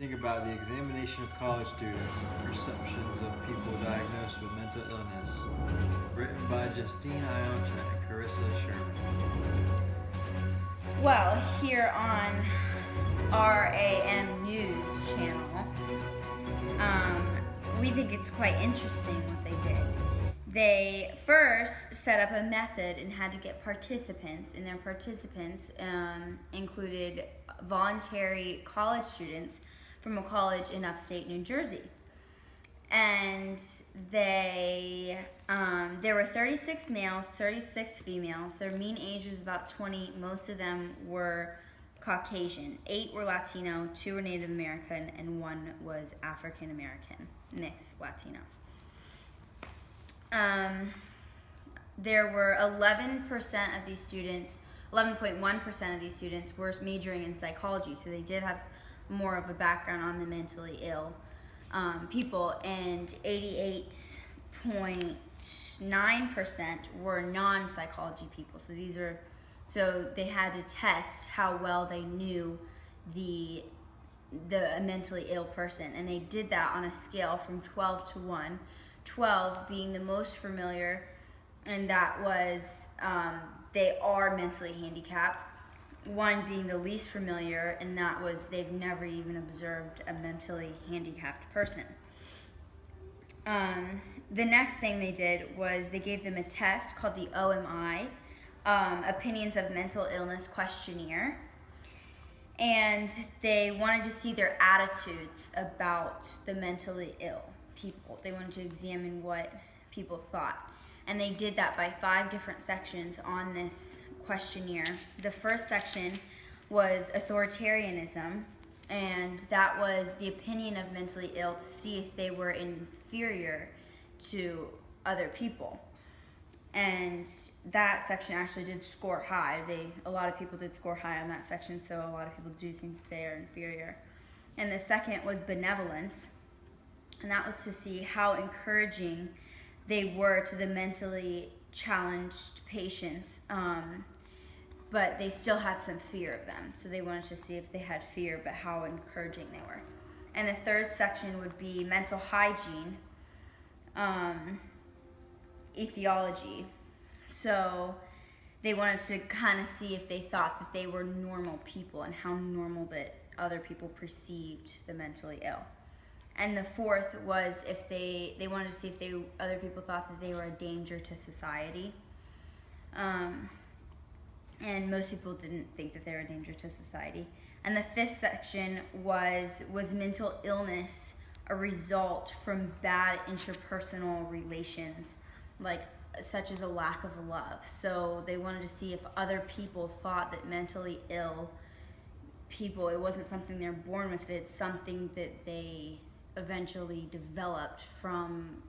Think about the examination of college students and perceptions of people diagnosed with mental illness. Written by Justine Ionta and Carissa Sherman. Well, here on RAM News channel, we think it's quite interesting what they did. They first set up a method and had to get participants, and their participants included voluntary college students from a college in upstate New Jersey. And there were 36 males, 36 females. Their mean age was about 20. Most of them were Caucasian. 8 were Latino, 2 were Native American, and 1 was African American, mixed Latino. There were 11% of these students, 11.1% of these students were majoring in psychology, so they did have more of a background on the mentally ill people, and 88.9% were non-psychology people. So they had to test how well they knew the mentally ill person, and they did that on a scale from 12 to 1. 12 being the most familiar, and that was they are mentally handicapped. 1 being the least familiar, and that was they've never even observed a mentally handicapped person. The next thing they did was they gave them a test called the OMI, Opinions of Mental Illness Questionnaire, and they wanted to see their attitudes about the mentally ill people. They wanted to examine what people thought, and they did that by 5 different sections on this questionnaire. The first section was authoritarianism, and that was the opinion of mentally ill to see if they were inferior to other people. And that section actually did score high. A lot of people did score high on that section, so a lot of people do think they are inferior. And the second was benevolence, and that was to see how encouraging they were to the mentally challenged patients, but they still had some fear of them. So they wanted to see if they had fear, but how encouraging they were. And the third section would be mental hygiene, etiology. So they wanted to kind of see if they thought that they were normal people and how normal that other people perceived the mentally ill. And the fourth was if they wanted to see if other people thought that they were a danger to society. And most people didn't think that they were a danger to society. And the fifth section was mental illness a result from bad interpersonal relations, such as a lack of love. So they wanted to see if other people thought that mentally ill people, it wasn't something they're born with, it's something that they eventually developed from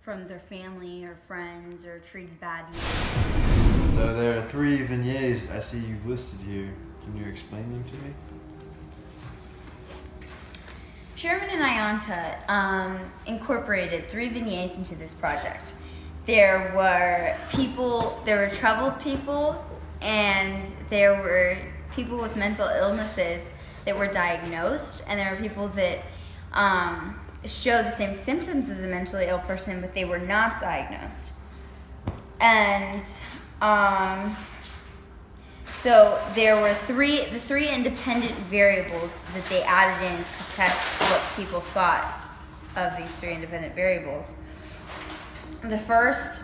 their family or friends or treated badly. So there are 3 vignettes I see you've listed here. Can you explain them to me? Sherman and Ionta incorporated 3 vignettes into this project. There were troubled people, and there were people with mental illnesses that were diagnosed, and there were people that showed the same symptoms as a mentally ill person, but they were not diagnosed. And so there were the 3 independent variables that they added in to test what people thought of these 3 independent variables. The first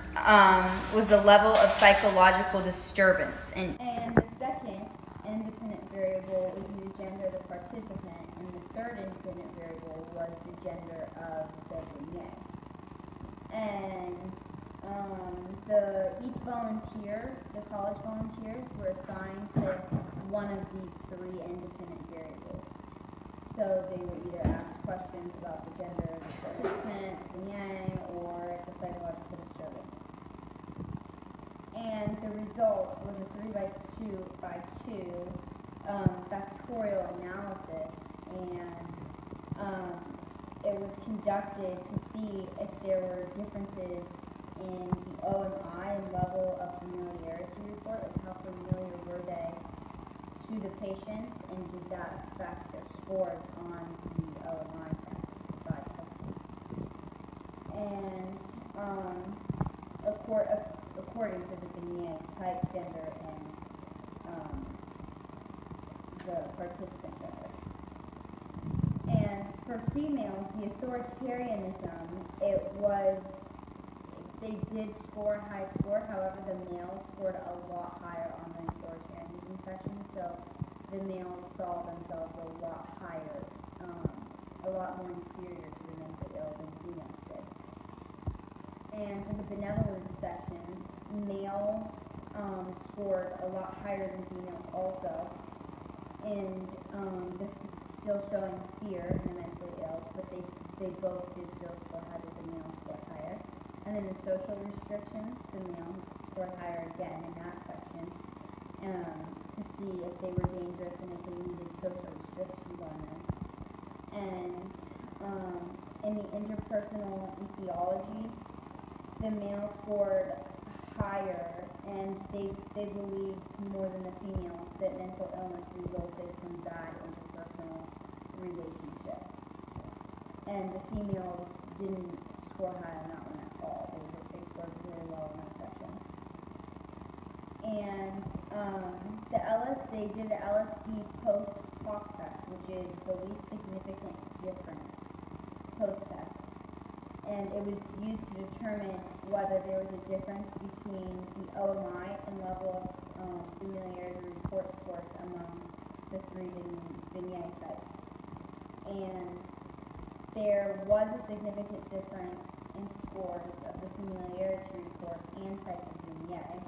was a level of psychological disturbance, and the second independent variable would be the gender of the participant, and the third independent variable was the gender of the vignette. And each volunteer, the college volunteers, were assigned to one of these 3 independent variables. So they would either ask questions about the gender of the participant, vignette, or the psychological disturbance. And the result was a 3 by 2 factorial analysis, and it was conducted to see if there were differences in the OMI and level of familiarity report, how familiar were they to the patients, and did that affect their scores on the OMI test by subgroup? And according to the Vignette, type, gender, and the participant gender. And for females, the authoritarianism, they did score a high score, however the males scored a lot higher on the authoritarianism section, so the males saw themselves a lot higher, a lot more inferior to the mentally ill than females did. And for the benevolence sections, males scored a lot higher than females also, and still showing fear in the mentally ill, but they both did still score higher, the males scored higher. And then the social restrictions, the males scored higher again in that section, to see if they were dangerous and if they needed social restrictions on them. And in the interpersonal and theology, the males scored higher, and they believed more than the females that mental illness resulted from bad interpersonal relationships. And the females didn't score high on that one at all. They scored really low in that section. And they did the LSD post-hoc test, which is the least significant difference post-test. And it was used to determine whether there was a difference between the OMI and level of familiarity report scores among the three Vignette types. And there was a significant difference in scores of the familiarity report and type of Vignette.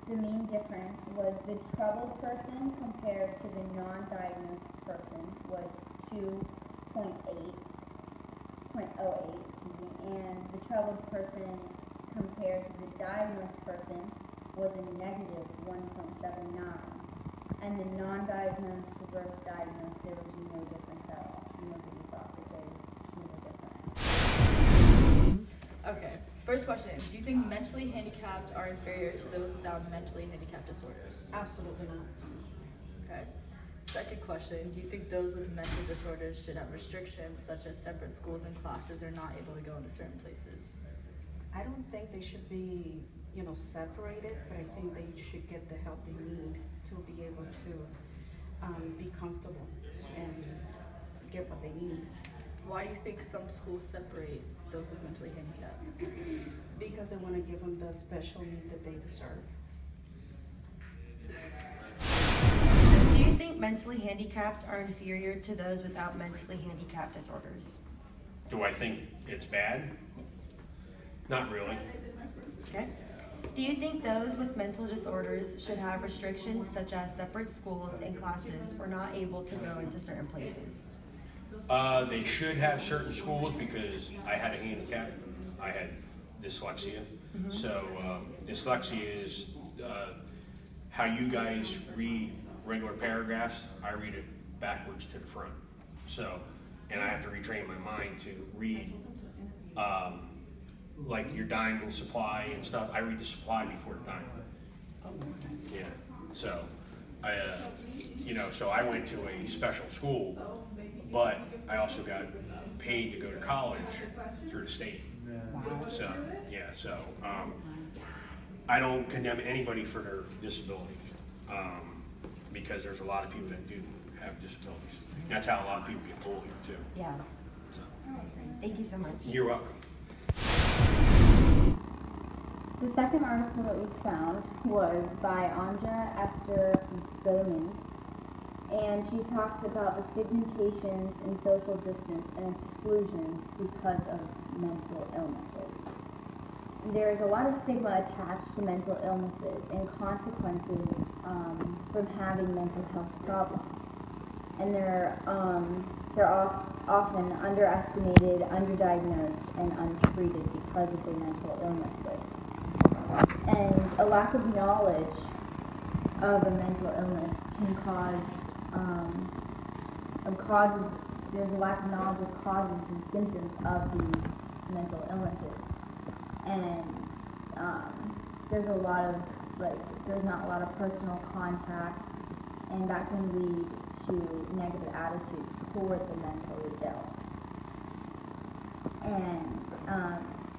The main difference was the troubled person compared to the non-diagnosed person was 2.08, and the troubled person compared to the diagnosed person was a negative 1.79, and the non-diagnosed versus diagnosed, there was no difference at all. Nobody thought that those two were different. Okay, first question. Do you think mentally handicapped are inferior to those without mentally handicapped disorders? Absolutely not. Okay. Second question. Do you think those with mental disorders should have restrictions such as separate schools and classes or not able to go into certain places? I don't think they should be, separated, but I think they should get the help they need to be able to be comfortable and get what they need. Why do you think some schools separate those with mentally handicapped? Because they want to give them the special need that they deserve. Do you think mentally handicapped are inferior to those without mentally handicapped disorders? Do I think it's bad? Not really. Okay. Do you think those with mental disorders should have restrictions such as separate schools and classes or not able to go into certain places? They should have certain schools because I had a handicap. I had dyslexia. Mm-hmm. So dyslexia is how you guys read regular paragraphs. I read it backwards to the front. So, and I have to retrain my mind to read like your diamond supply and stuff. I read the supply before the diamond. Yeah. So, so I went to a special school, but I also got paid to go to college through the state. So, yeah. So, I don't condemn anybody for their disabilities because there's a lot of people that do have disabilities. That's how a lot of people get bullied too. Yeah. So, Thank you so much. you're welcome. The second article that we found was by Anja Esther Bowman, and she talks about the stigmatizations in social distance and exclusions because of mental illnesses. There is a lot of stigma attached to mental illnesses and consequences from having mental health problems, and they're often underestimated, underdiagnosed, and untreated because of their mental illnesses. And a lack of knowledge of a mental illness can there's a lack of knowledge of causes and symptoms of these mental illnesses. And there's a lot of like there's not a lot of personal contact, and that can lead to negative attitudes toward the mentally ill. And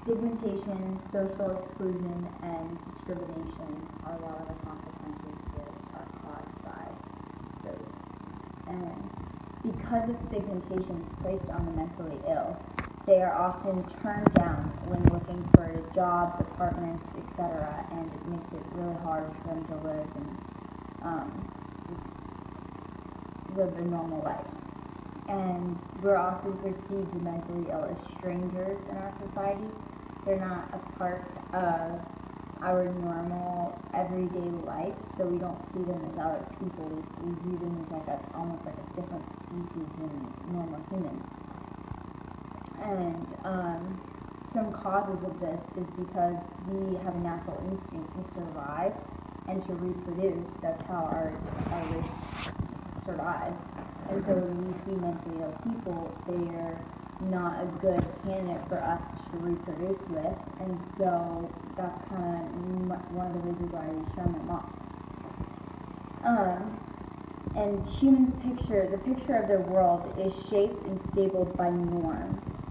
stigmatization, social exclusion, and discrimination are a lot of the consequences that are caused by those. And because of stigmatizations placed on the mentally ill, they are often turned down when looking for jobs, apartments, etc., and it makes it really hard for them to live and just live a normal life. And we're often perceived the mentally ill as strangers in our society. They're not a part of our normal everyday life, so we don't see them as other people. We view them as almost like a different species than normal humans. And some causes of this is because we have a natural instinct to survive and to reproduce. That's how our race survives. And so when we see mentally ill people, they're not a good candidate for us to reproduce with, and so that's kind of one of the reasons why we shun them off. And humans' the picture of their world is shaped and stapled by norms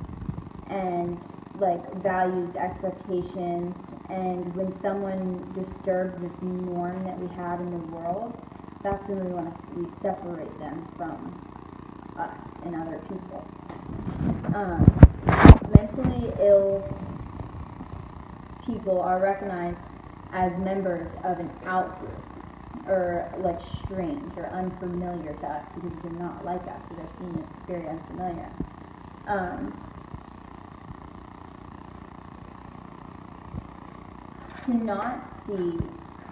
and like values, expectations, and when someone disturbs this norm that we have in the world, that's when we separate them from us and other people. Mentally ill people are recognized as members of an out-group, or like strange or unfamiliar to us because they're not like us, so they're seen as very unfamiliar. To not see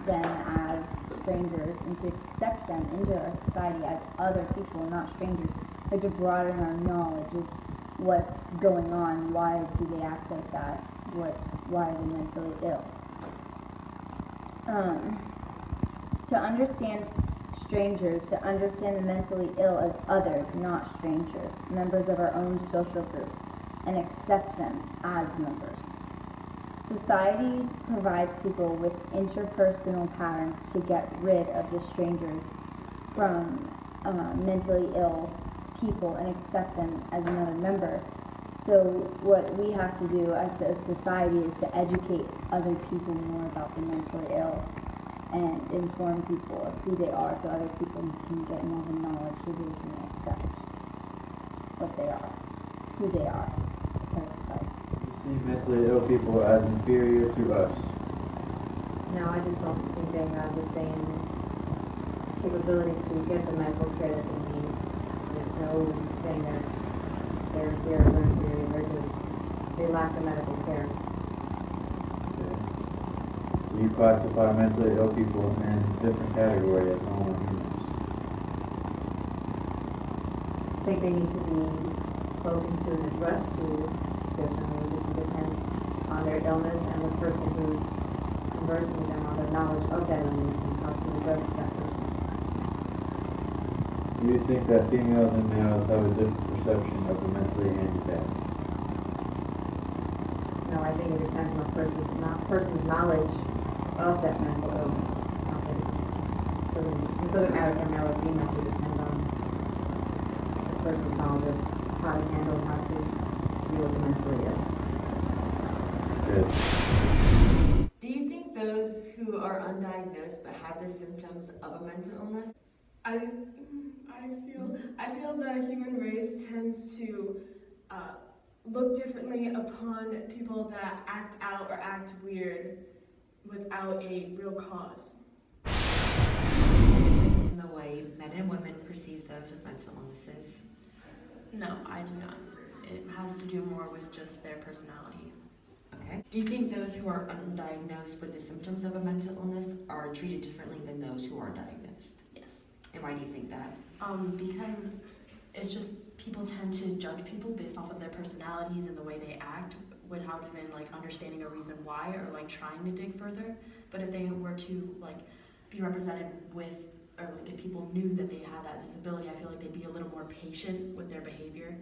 them as strangers and to accept them into our society as other people, not strangers, like to broaden our knowledge of what's going on, why do they act like that, why are they mentally ill. To understand strangers, to understand the mentally ill as others, not strangers, members of our own social group, and accept them as members. Society provides people with interpersonal patterns to get rid of the strangers from mentally ill people and accept them as another member. So what we have to do as a society is to educate other people more about the mentally ill and inform people of who they are so other people can get more of a knowledge so they can accept what they are, who they are in our society. See mentally ill people as inferior to us. No, I just don't think they have the same capability to get the medical care that they need. There's no saying that they're inferior or inferior. They lack the medical care. You classify mentally ill people in a different category as normal humans. I think they need to be spoken to and addressed to differently. This depends on their illness and the person who's conversing with them on their knowledge of that illness and how to address that person. Do you think that females and males have a different perception of the mentally handicapped? No, I think it depends on the person's knowledge of that mental illness. It doesn't matter if male or female, it depends on the person's knowledge of how to handle and how to deal with the mentally ill. Good. Do you think those who are undiagnosed but have the symptoms of a mental illness? I feel the human race tends to look differently upon people that act out or act weird without a real cause. In the way men and women perceive those with mental illnesses? No, I do not. It has to do more with just their personality. Okay. Do you think those who are undiagnosed with the symptoms of a mental illness are treated differently than those who are diagnosed? Yes. And why do you think that? Because it's just people tend to judge people based off of their personalities and the way they act without even like understanding a reason why or like trying to dig further. But if they were to like be represented with, or like if people knew that they had that disability, I feel like they'd be a little more patient with their behavior